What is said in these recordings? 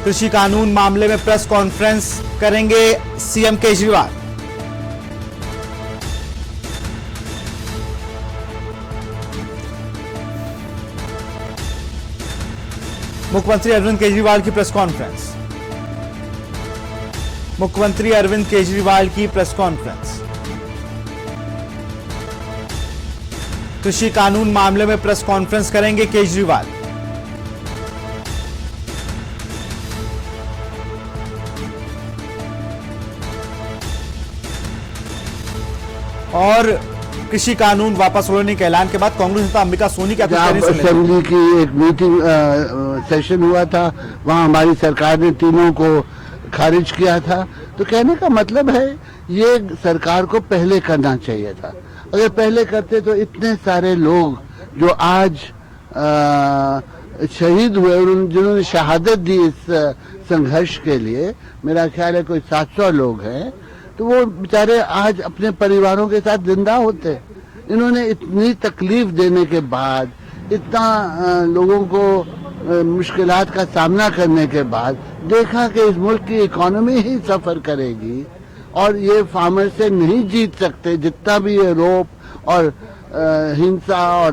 कृषि कानून मामले में प्रेस कॉन्फ्रेंस करेंगे सीएम केजरीवाल। मुख्यमंत्री अरविंद केजरीवाल की प्रेस कॉन्फ्रेंस। मुख्यमंत्री अरविंद केजरीवाल की प्रेस कॉन्फ्रेंस। कृषि कानून मामले में प्रेस कॉन्फ्रेंस करेंगे केजरीवाल। और कृषि कानून वापस लेने के ऐलान के बाद कांग्रेस नेता अंबिका सोनी क्या असेंबली की एक मीटिंग सेशन हुआ था, वहां हमारी सरकार ने तीनों को खारिज किया था। तो कहने का मतलब है ये सरकार को पहले करना चाहिए था। अगर पहले करते तो इतने सारे लोग जो आज शहीद हुए, जिन्होंने शहादत दी इस संघर्ष के लिए, मेरा ख्याल है कोई 700 लोग हैं, तो वो बेचारे आज अपने परिवारों के साथ जिंदा होते। इन्होंने इतनी तकलीफ देने के बाद, इतना लोगों को मुश्किलात का सामना करने के बाद देखा कि इस मुल्क की इकोनॉमी ही सफर करेगी और ये फार्मर से नहीं जीत सकते। जितना भी ये रोप और हिंसा और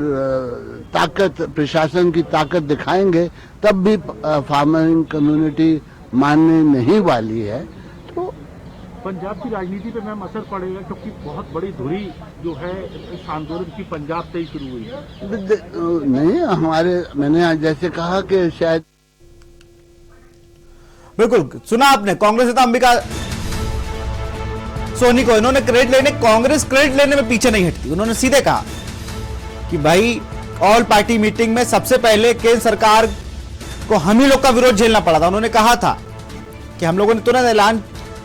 ताकत, प्रशासन की ताकत दिखाएंगे, तब भी फार्मरिंग कम्युनिटी मानने नहीं वाली है। पंजाब की राजनीति पे मैम असर पड़ेगा, क्योंकि बहुत बड़ी धुरी जो है इस आंदोलन की पंजाब से ही शुरू हुई है। नहीं, मैंने आज जैसे कहा कि शायद बिल्कुल सुना आपने कांग्रेस नेता अंबिका सोनी को, इन्होंने कांग्रेस क्रेडिट लेने में पीछे नहीं हटती। उन्होंने सीधे कहा कि भाई ऑल पार्टी मीटिंग में सबसे पहले केंद्र सरकार को हम ही लोग का विरोध झेलना पड़ा था। उन्होंने कहा था कि हम लोगों ने तुरंत ऐलान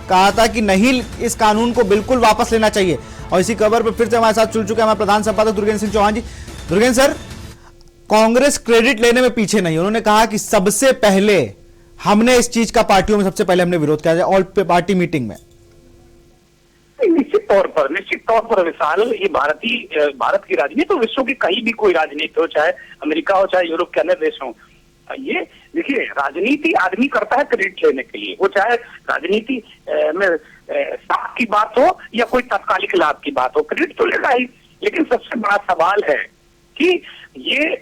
कहा था कि नहीं, इस कानून को बिल्कुल वापस लेना चाहिए। और इसी खबर पर फिर से हमारे साथ जुड़ चुके हैं हमारे प्रधान संपादक दुर्गेंद्र सिंह चौहान जी। दुर्गेंद्र सर, कांग्रेस क्रेडिट लेने में पीछे नहीं। उन्होंने कहा कि सबसे पहले हमने इस चीज का पार्टियों में सबसे पहले हमने विरोध किया ऑल पार्टी मीटिंग में। निश्चित तौर पर विशाल, ये भारत की राजनीति तो विश्व की कहीं भी कोई राजनीति हो, चाहे अमेरिका हो चाहे यूरोप के अन्य देश हो, ये देखिए राजनीति आदमी करता है क्रेडिट लेने के लिए। वो चाहे राजनीति में साख की बात हो या कोई तात्कालिक लाभ की बात हो, क्रेडिट तो लेगा ही। लेकिन सबसे बड़ा सवाल है कि ये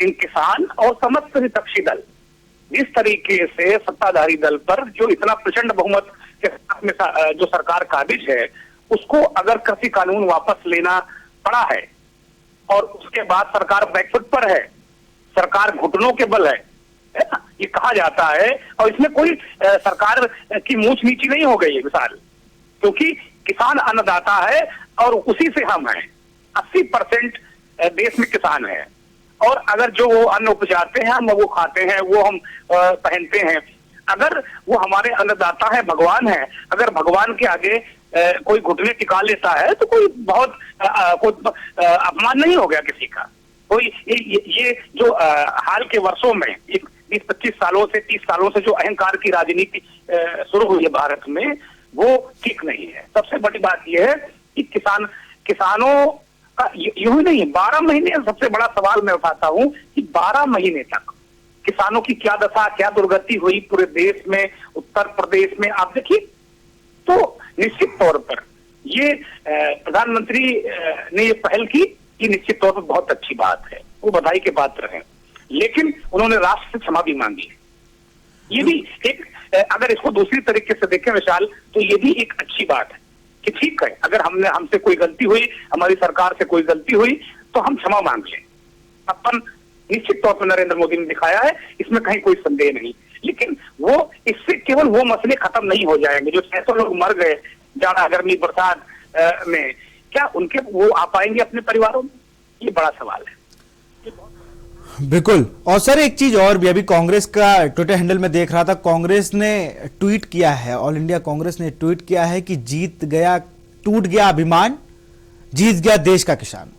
किसान और समस्त विपक्षी दल जिस तरीके से सत्ताधारी दल पर जो इतना प्रचंड बहुमत के साथ में जो सरकार काबिज है, उसको अगर कृषि कानून वापस लेना पड़ा है और उसके बाद सरकार बैकफुट पर है, सरकार घुटनों के बल है ना, ये कहा जाता है। और इसमें कोई सरकार की मूंछ नीची नहीं हो गई है विशाल, क्योंकि किसान अन्नदाता है और उसी से हम हैं। 80% देश में किसान है और अगर जो वो अन्न उपजाते हैं, हम वो खाते हैं, वो हम पहनते हैं। अगर वो हमारे अन्नदाता है, भगवान है, अगर भगवान के आगे कोई घुटने टिका लेता है तो कोई बहुत अपमान नहीं हो गया किसी का। कोई ये जो हाल के वर्षों में 20-25 सालों से 30 सालों से जो अहंकार की राजनीति शुरू हुई है भारत में, वो ठीक नहीं है। सबसे बड़ी बात यह है कि किसानों का यूं ही नहीं है, 12 महीने सबसे बड़ा सवाल मैं उठाता हूं कि 12 महीने तक किसानों की क्या दशा, क्या दुर्गति हुई पूरे देश में, उत्तर प्रदेश में आप देखिए। तो निश्चित तौर पर ये प्रधानमंत्री ने ये पहल की, ये निश्चित तौर पर बहुत अच्छी बात है, वो बधाई के पात्र हैं। लेकिन उन्होंने राष्ट्र से क्षमा भी मांगी। ये भी एक, अगर इसको दूसरी तरीके से देखें विशाल, तो ये भी एक अच्छी बात है कि ठीक है, अगर हमसे कोई गलती हुई, हमारी सरकार से कोई गलती हुई, तो हम क्षमा मांग लें। अपन निश्चित तौर पर नरेंद्र मोदी ने दिखाया है, इसमें कहीं कोई संदेह नहीं। लेकिन वो इससे केवल वो मसले खत्म नहीं हो जाएंगे। जो 600 लोग मर गए जाड़ा गर्मी बरसात में, क्या उनके वो आ पाएंगे अपने परिवारों में? ये बड़ा सवाल है। बिल्कुल। और सर एक चीज और भी, अभी कांग्रेस का ट्विटर हैंडल में देख रहा था, कांग्रेस ने ट्वीट किया है, ऑल इंडिया कांग्रेस ने ट्वीट किया है कि टूट गया अभिमान, जीत गया देश का किसान।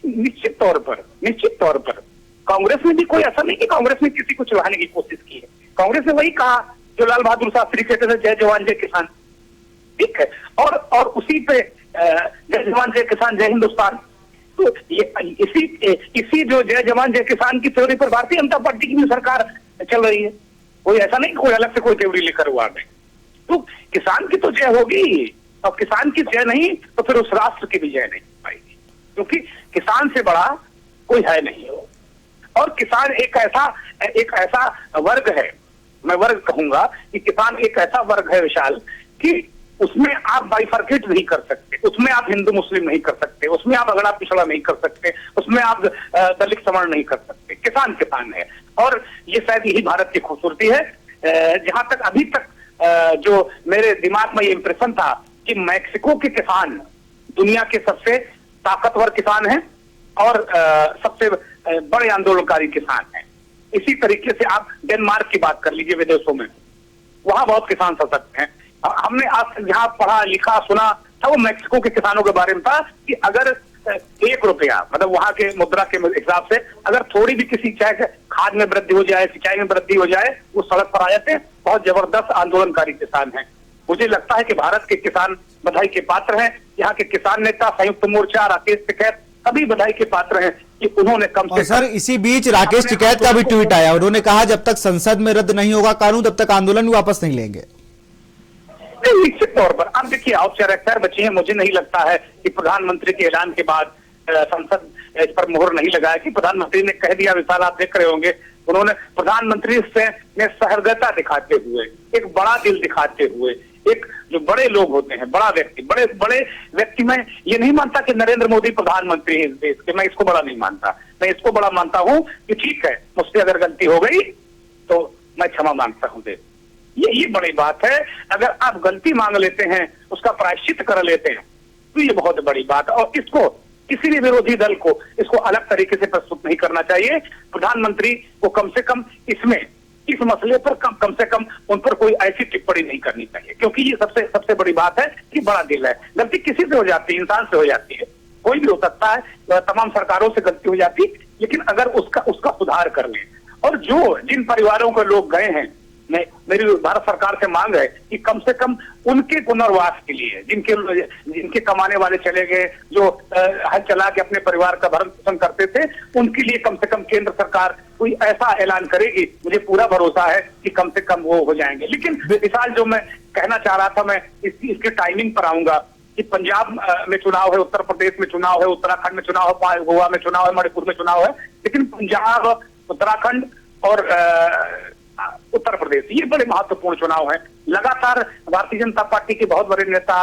निश्चित तौर पर कांग्रेस ने भी कोई ऐसा नहीं कि कांग्रेस ने किसी को चढ़ाने की कोशिश की है। कांग्रेस ने वही कहा जो लाल बहादुर शास्त्री कहते थे, जय जवान जय किसान, ठीक है। और उसी पे जय जवान जय किसान जय हिंदुस्तान, तो ये इसी जो जय जवान जय किसान की थ्योरी पर भारतीय जनता पार्टी की भी सरकार चल रही है। कोई ऐसा नहीं कोई अलग से कोई थ्योरी लेकर हुआ है। तो किसान की तो जय होगी, और किसान की जय नहीं तो फिर उस राष्ट्र की भी जय नहीं हो पाएगी, क्योंकि किसान से बड़ा कोई है नहीं। और किसान एक ऐसा वर्ग है, मैं वर्ग कहूंगा कि किसान एक ऐसा वर्ग है विशाल कि उसमें आप बाइफर्केट नहीं कर सकते, उसमें आप हिंदू मुस्लिम नहीं कर सकते, उसमें आप अगड़ा पिछड़ा नहीं कर सकते, उसमें आप दलित सवर्ण नहीं कर सकते। किसान किसान है, और ये शायद यही भारत की खूबसूरती है। जहां तक अभी तक जो मेरे दिमाग में ये इंप्रेशन था कि मैक्सिको के किसान दुनिया के सबसे ताकतवर किसान हैं और सबसे बड़े आंदोलनकारी किसान हैं। इसी तरीके से आप डेनमार्क की बात कर लीजिए, विदेशों में वहां बहुत किसान सशक्त हैं। हमने आज तक जहां पढ़ा लिखा सुना था वो मैक्सिको के किसानों के बारे में था कि अगर 1 रुपया मतलब वहां के मुद्रा के हिसाब से अगर थोड़ी भी किसी चाहे खाद में वृद्धि हो जाए, सिंचाई में वृद्धि हो जाए, वो सड़क पर आ जाते हैं। बहुत जबरदस्त आंदोलनकारी किसान हैं। मुझे लगता है कि भारत के किसान बधाई के पात्र हैं। यहाँ के किसान नेता संयुक्त मोर्चा राकेश टिकैत सभी बधाई के पात्र हैं कि उन्होंने कम से सर इसी बीच राकेश टिकैत का भी ट्वीट आया, उन्होंने कहा जब तक संसद में रद्द नहीं होगा कानून तब तक आंदोलन भी वापस नहीं लेंगे। निश्चित तौर पर अब देखिए औपचारिकताएं बची हैं। मुझे नहीं लगता है कि प्रधानमंत्री के ऐलान के बाद संसद इस पर मोहर नहीं लगाया कि प्रधानमंत्री ने कह दिया। विशाल आप देख रहे होंगे उन्होंने प्रधानमंत्री से सहृदयता दिखाते हुए, एक बड़ा दिल दिखाते हुए, एक जो बड़े लोग होते हैं, बड़ा व्यक्ति, बड़े व्यक्ति, मैं ये नहीं मानता कि नरेंद्र मोदी प्रधानमंत्री है इस देश के, मैं इसको बड़ा नहीं मानता। मैं इसको बड़ा मानता हूं कि ठीक है मुझसे अगर गलती हो गई तो मैं क्षमा मांगता हूं। ये बड़ी बात है। अगर आप गलती मांग लेते हैं, उसका प्रायश्चित कर लेते हैं तो ये बहुत बड़ी बात है। और इसको किसी भी विरोधी दल को इसको अलग तरीके से प्रस्तुत नहीं करना चाहिए। प्रधानमंत्री को कम से कम इस मसले पर कम से कम उन पर कोई ऐसी टिप्पणी नहीं करनी चाहिए, क्योंकि ये सबसे बड़ी बात है कि बड़ा दिल है। गलती किसी से हो जाती है, इंसान से हो जाती है, कोई भी हो सकता है, तमाम सरकारों से गलती हो जाती, लेकिन अगर उसका सुधार कर ले। और जिन परिवारों के लोग गए हैं, मेरी भारत सरकार से मांग है कि कम से कम उनके पुनर्वास के लिए, जिनके कमाने वाले चले गए, जो हल चला के अपने परिवार का भरण पोषण करते थे, उनके लिए कम से कम केंद्र सरकार कोई ऐसा ऐलान करेगी। मुझे पूरा भरोसा है कि कम से कम वो हो जाएंगे। लेकिन मिसाल जो मैं कहना चाह रहा था, मैं इसके टाइमिंग पर आऊंगा कि पंजाब में चुनाव है, उत्तर प्रदेश में चुनाव है, उत्तराखंड में चुनाव है, गोवा में चुनाव है, मणिपुर में चुनाव है, लेकिन पंजाब, उत्तराखंड और उत्तर प्रदेश ये बड़े महत्वपूर्ण चुनाव हैं। लगातार भारतीय जनता पार्टी के बहुत बड़े नेता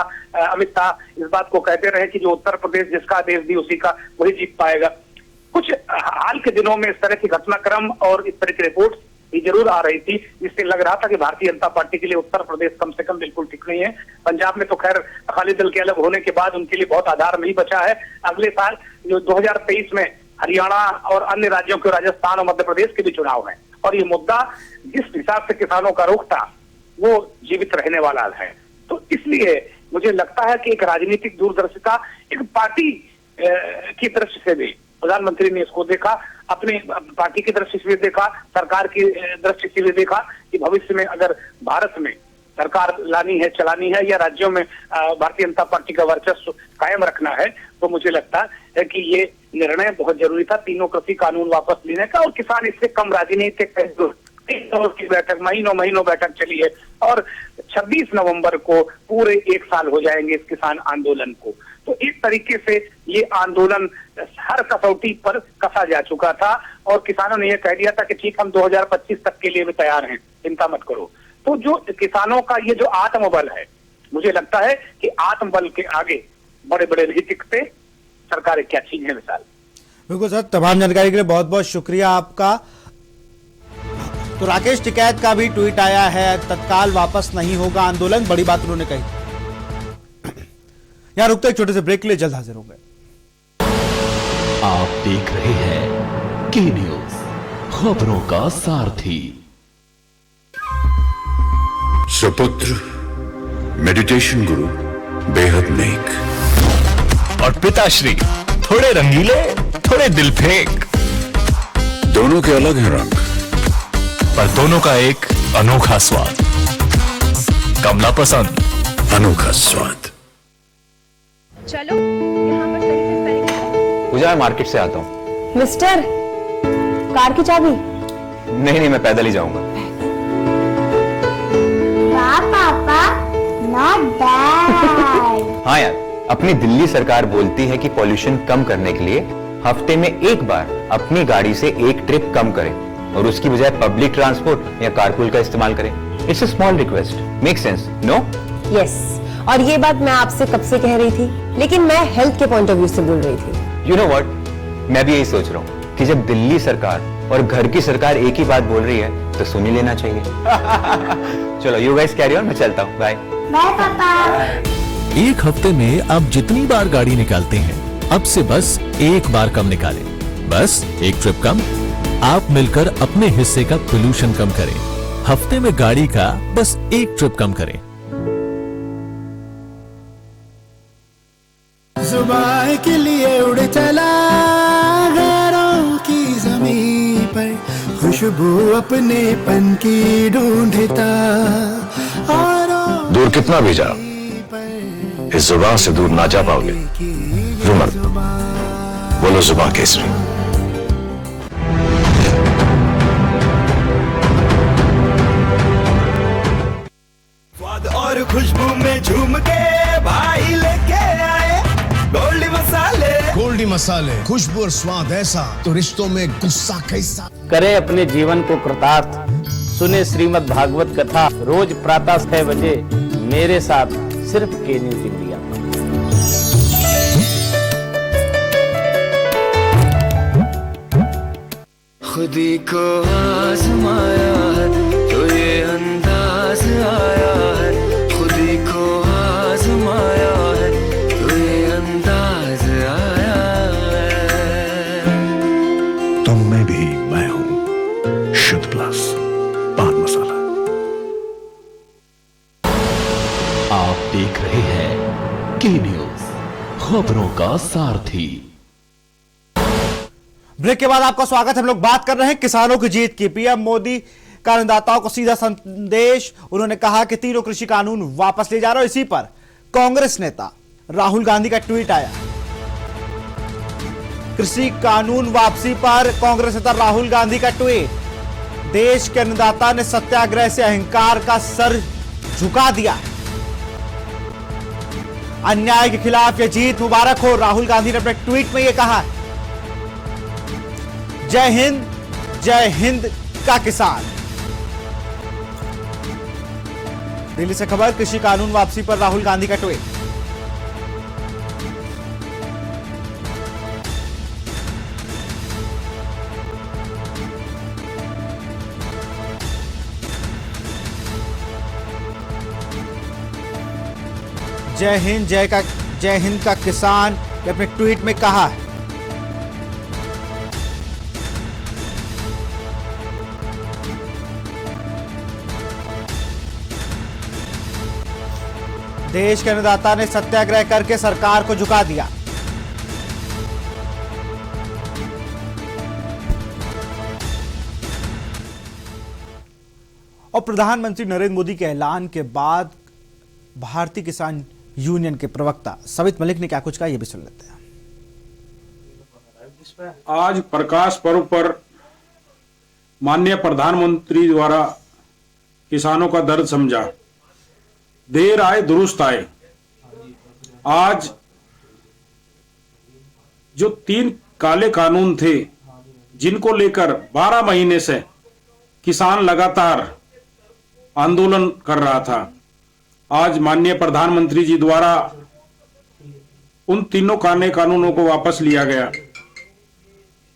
अमित शाह इस बात को कहते रहे कि जो उत्तर प्रदेश जिसका देश दी उसी का वही जीत पाएगा। कुछ हाल के दिनों में इस तरह की घटनाक्रम और इस तरह की रिपोर्ट भी जरूर आ रही थी, जिससे लग रहा था कि भारतीय जनता पार्टी के लिए उत्तर प्रदेश कम से कम बिल्कुल ठीक नहीं है। पंजाब में तो खैर अकाली दल के अलग होने के बाद उनके लिए बहुत आधार नहीं बचा है। अगले साल जो 2023 में हरियाणा और अन्य राज्यों के, राजस्थान और मध्य प्रदेश के भी चुनाव हैं, और ये मुद्दा जिस हिसाब से किसानों का रुख था वो जीवित रहने वाला है। तो इसलिए मुझे लगता है कि एक राजनीतिक दूरदर्शिता, एक पार्टी की दृष्टि से भी प्रधानमंत्री ने इसको देखा, अपनी पार्टी की दृष्टि से भी देखा, सरकार की दृष्टि से भी देखा कि भविष्य में अगर भारत में सरकार लानी है, चलानी है, या राज्यों में भारतीय जनता पार्टी का वर्चस्व कायम रखना है, तो मुझे लगता है कि ये निर्णय बहुत जरूरी था, तीनों कृषि कानून वापस लेने का। और किसान इससे कम राजनीतिक की बैठक, महीनों बैठक चली है, और 26 नवंबर को पूरे 1 साल हो जाएंगे इस किसान आंदोलन को। तो एक तरीके से ये आंदोलन हर कसौटी पर कसा जा चुका था, और किसानों ने यह कह दिया था कि ठीक हम 2025 तक के लिए भी तैयार हैं, चिंता मत करो। तो जो किसानों का ये जो आत्मबल है, मुझे लगता है कि आत्मबल के आगे बड़े बड़े नहीं टिकते। सरकार क्या चीज है विशाल। बिल्कुल सर, तमाम जानकारी के लिए बहुत बहुत शुक्रिया आपका। तो राकेश टिकैत का भी ट्वीट आया है, तत्काल वापस नहीं होगा आंदोलन, बड़ी बात उन्होंने कही। यहां रुकते एक छोटे से ब्रेक के लिए, जल्द हाजिर होंगे। आप देख रहे हैं के न्यूज, खबरों का सारथी। सुपुत्र मेडिटेशन गुरु बेहद नेक, और पिताश्री थोड़े रंगीले, थोड़े दिल फेंक। दोनों के अलग हैं रंग, पर दोनों का एक अनोखा स्वाद। कमला पसंद, अनोखा स्वाद। चलो यहाँ पर सही से स्पेलिंग पूजा मैं मार्केट से आता हूँ। मिस्टर, कार की चाबी? नहीं, मैं पैदल ही जाऊंगा। वाह पापा, नॉट बैड। हाँ यार, अपनी दिल्ली सरकार बोलती है कि पॉल्यूशन कम करने के लिए हफ्ते में एक बार अपनी गाड़ी से एक ट्रिप कम करें और उसकी बजाय पब्लिक ट्रांसपोर्ट या कारपूल का इस्तेमाल करें। It's a small request, make sense, no? Yes, और ये बात मैं आपसे कब से कह रही थी, लेकिन मैं हेल्थ के पॉइंट ऑफ व्यू से बोल रही थी। यू नो व्हाट, मैं भी यही सोच रहा हूँ कि जब दिल्ली सरकार और घर की सरकार एक ही बात बोल रही है तो सुन ही लेना चाहिए। चलो यू गाइस कैरी ऑन, मैं चलता हूँ, बाय। बाय पापा। एक हफ्ते में आप जितनी बार गाड़ी निकालते हैं, अब से बस एक बार कम निकालें। बस एक ट्रिप कम, आप मिलकर अपने हिस्से का पोल्यूशन कम करें। हफ्ते में गाड़ी का बस एक ट्रिप कम करें। जुबान के लिए उड़ चला गैरों की जमीन पर, खुशबू अपने पन की ढूंढता। दूर कितना भी जाओ, इस जुबान से दूर ना जा पाओगे। रुमल, बोलो जुबान केसरी। स्वाद और खुशबू में झूम के भाई लेके आए गोल्डी मसाले। गोल्डी मसाले, खुशबू और स्वाद ऐसा तो रिश्तों में गुस्सा कैसा। करे अपने जीवन को कृतार्थ, सुने श्रीमद् भागवत कथा रोज प्रातः 6 बजे मेरे साथ सिर्फ के न्यूज इंडिया पर। खुदी को आजमाया है तो ये अंदाज आया है, खुदी को आजमाया है तो ये अंदाज आया है। तुम में भी मैं हूं, शुद्ध प्लस पान मसाला। आप देख रहे हैं के न्यूज, खबरों का सारथी। ब्रेक के बाद आपका स्वागत। हम लोग बात कर रहे हैं किसानों की जीत की। पीएम मोदी का अन्नदाताओं को सीधा संदेश। उन्होंने कहा कि तीनों कृषि कानून वापस ले जा रहे हो। इसी पर कांग्रेस नेता राहुल गांधी का ट्वीट आया। कृषि कानून वापसी पर कांग्रेस नेता राहुल गांधी का ट्वीट। देश के अन्नदाता ने सत्याग्रह से अहंकार का सर झुका दिया। अन्याय के खिलाफ यह जीत मुबारक हो, राहुल गांधी ने अपने ट्वीट में यह कहा। जय हिंद का किसान। दिल्ली से खबर, कृषि कानून वापसी पर राहुल गांधी का ट्वीट। जय हिंद का किसान ने अपने ट्वीट में कहा है। देश के अन्नदाता ने सत्याग्रह करके सरकार को झुका दिया। और प्रधानमंत्री नरेंद्र मोदी के ऐलान के बाद भारतीय किसान यूनियन के प्रवक्ता सवित मलिक ने क्या कुछ कहा, यह भी सुन लेते हैं। आज प्रकाश पर्व पर माननीय प्रधानमंत्री द्वारा किसानों का दर्द समझा। देर आए दुरुस्त आए। आज जो 3 काले कानून थे जिनको लेकर 12 महीने से किसान लगातार आंदोलन कर रहा था, आज माननीय प्रधानमंत्री जी द्वारा उन तीनों काले कानूनों को वापस लिया गया।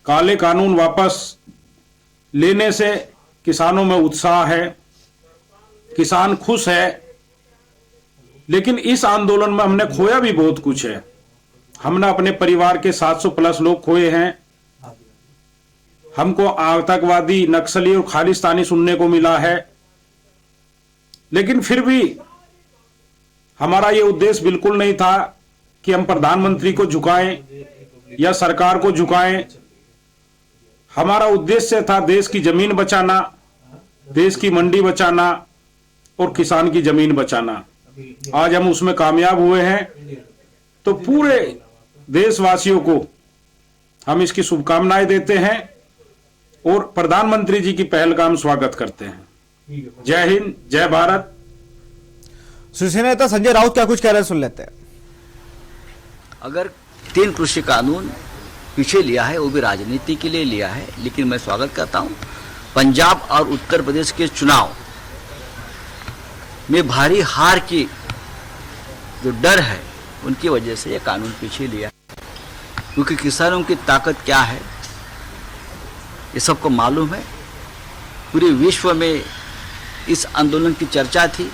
काले कानून वापस लेने से किसानों में उत्साह है, किसान खुश है। लेकिन इस आंदोलन में हमने खोया भी बहुत कुछ है। हमने अपने परिवार के 700 प्लस लोग खोए हैं। हमको आतंकवादी, नक्सली और खालिस्तानी सुनने को मिला है। लेकिन फिर भी हमारा यह उद्देश्य बिल्कुल नहीं था कि हम प्रधानमंत्री को झुकाएं या सरकार को झुकाएं। हमारा उद्देश्य था देश की जमीन बचाना, देश की मंडी बचाना और किसान की जमीन बचाना। आज हम उसमें कामयाब हुए हैं। तो पूरे देशवासियों को हम इसकी शुभकामनाएं देते हैं और प्रधानमंत्री जी की पहल का हम स्वागत करते हैं। जय हिंद, जय भारत। शिवसेना नेता संजय राउत क्या कुछ कह रहे हैं, सुन लेते हैं। अगर 3 कृषि कानून पीछे लिया है, वो भी राजनीति के लिए लिया है, लेकिन मैं स्वागत करता हूं। पंजाब और उत्तर प्रदेश के चुनाव में भारी हार की जो डर है, उनकी वजह से ये कानून पीछे लिया, क्योंकि किसानों की ताकत क्या है ये सबको मालूम है। पूरे विश्व में इस आंदोलन की चर्चा थी,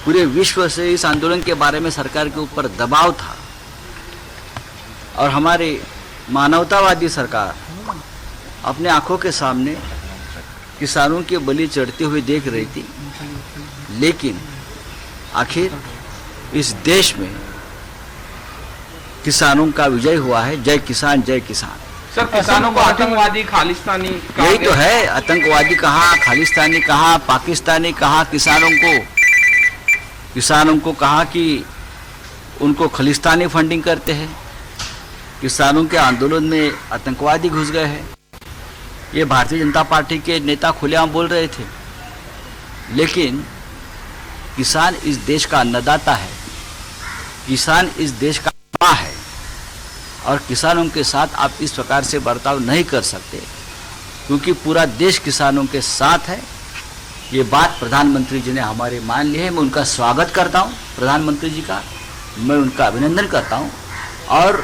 पूरे विश्व से इस आंदोलन के बारे में सरकार के ऊपर दबाव था, और हमारी मानवतावादी सरकार अपने आंखों के सामने किसानों की बलि चढ़ते हुए देख रही थी। लेकिन आखिर इस देश में किसानों का विजय हुआ है। जय किसान, जय किसान। सर, किसानों को आतंकवादी, खालिस्तानी यही तो है। आतंकवादी कहा, खालिस्तानी कहा, पाकिस्तानी कहा, किसानों को कहा कि उनको खालिस्तानी फंडिंग करते हैं। किसानों के आंदोलन में आतंकवादी घुस गए हैं। ये भारतीय जनता पार्टी के नेता खुलेआम बोल रहे थे। लेकिन किसान इस देश का अन्नदाता है, किसान इस देश का माँ है, और किसानों के साथ आप इस प्रकार से बर्ताव नहीं कर सकते, क्योंकि पूरा देश किसानों के साथ है। ये बात प्रधानमंत्री जी ने हमारे मान ली है। मैं उनका स्वागत करता हूँ, प्रधानमंत्री जी का मैं उनका अभिनंदन करता हूँ। और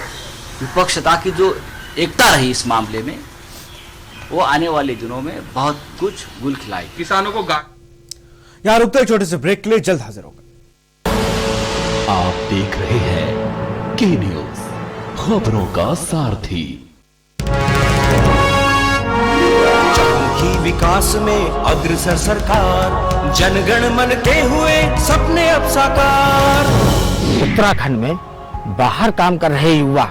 विपक्षता की जो एकता रही इस मामले में, वो आने वाले दिनों में बहुत कुछ गुल खिलाई। किसानों को यहां रुकते हैं छोटे से ब्रेक के लिए, जल्द हाजिर होगा। आप देख रहे हैं के न्यूज, खबरों का सारथी। विकास में अग्रसर सरकार, जनगण मन के हुए सपने अब साकार। उत्तराखंड में बाहर काम कर रहे युवा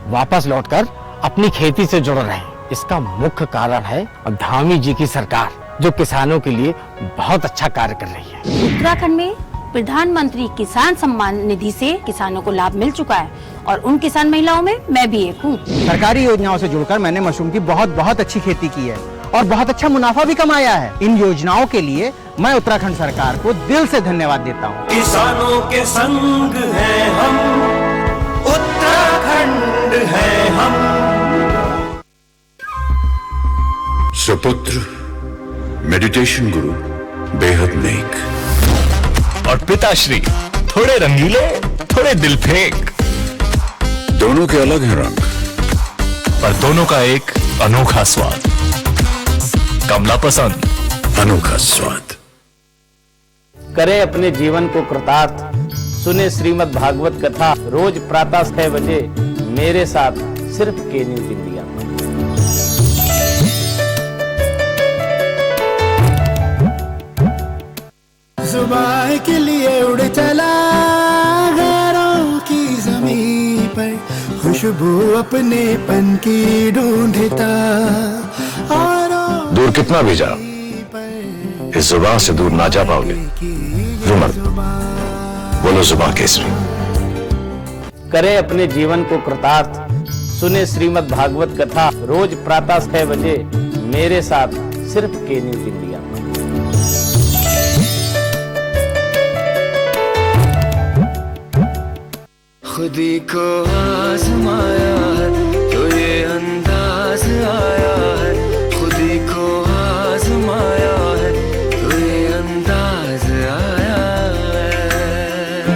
वापस लौटकर अपनी खेती से जुड़ रहे हैं। इसका मुख्य कारण है धामी जी की सरकार, जो किसानों के लिए बहुत अच्छा कार्य कर रही है। उत्तराखंड में प्रधानमंत्री किसान सम्मान निधि से किसानों को लाभ मिल चुका है, और उन किसान महिलाओं में मैं भी एक हूँ। सरकारी योजनाओं से जुड़कर मैंने मशरूम की बहुत अच्छी खेती की है और बहुत अच्छा मुनाफा भी कमाया है। इन योजनाओं के लिए मैं उत्तराखंड सरकार को दिल से धन्यवाद देता हूँ। किसानों के संग हैं हम, उत्तराखंड है हम। सुपुत्र मेडिटेशन गुरु बेहद नेक, और पिताश्री थोड़े रंगीले, थोड़े दिल फेंक। दोनों के अलग हैं रंग, पर दोनों का एक अनोखा स्वाद। कमला पसंद, अनोखा स्वाद। करें अपने जीवन को कृतार्थ, सुने श्रीमद् भागवत कथा रोज प्रातः 6 बजे मेरे साथ, सिर्फ के न्यूज इंडिया। जुबान के लिए उड़ चला गैरों की ज़मीं पर, खुशबू अपने पन की ढूंढता। और दूर कितना भी जाओ, इस जुबान से दूर ना जा पाओगे। रुमर बोलो जुबान केसरी। करें अपने जीवन को कृतार्थ, सुने श्रीमद् भागवत कथा रोज प्रातः 6 बजे मेरे साथ, सिर्फ के न्यूज इंडिया। खुदी को आजमाया है तो ये अंदाज आया है, खुदी को आजमाया है तो ये अंदाज आया है।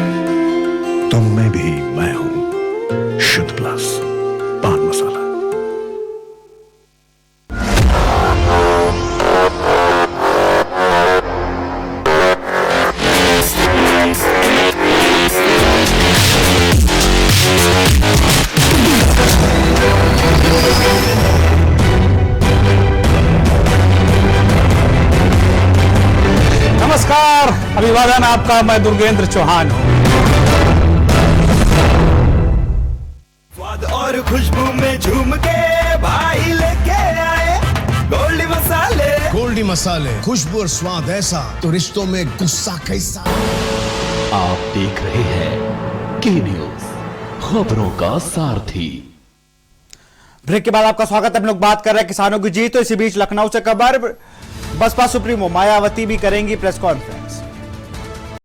तुम में भी मैं हूं, शुद्ध प्लस पान मसाला। नमस्कार, अभिवादन आपका। मैं दुर्गेंद्र चौहान हूं। स्वाद और खुशबू में झूम के भाई लेके आए गोल्डी मसाले। गोल्डी मसाले, खुशबू और स्वाद ऐसा तो रिश्तों में गुस्सा कैसा। आप देख रहे हैं के न्यूज, खबरों का सारथी। ब्रेक के बाद आपका स्वागत है। हम लोग बात कर रहे हैं किसानों की जीत। तो इसी बीच लखनऊ से खबर, बसपा सुप्रीमो मायावती भी करेंगी प्रेस कॉन्फ्रेंस।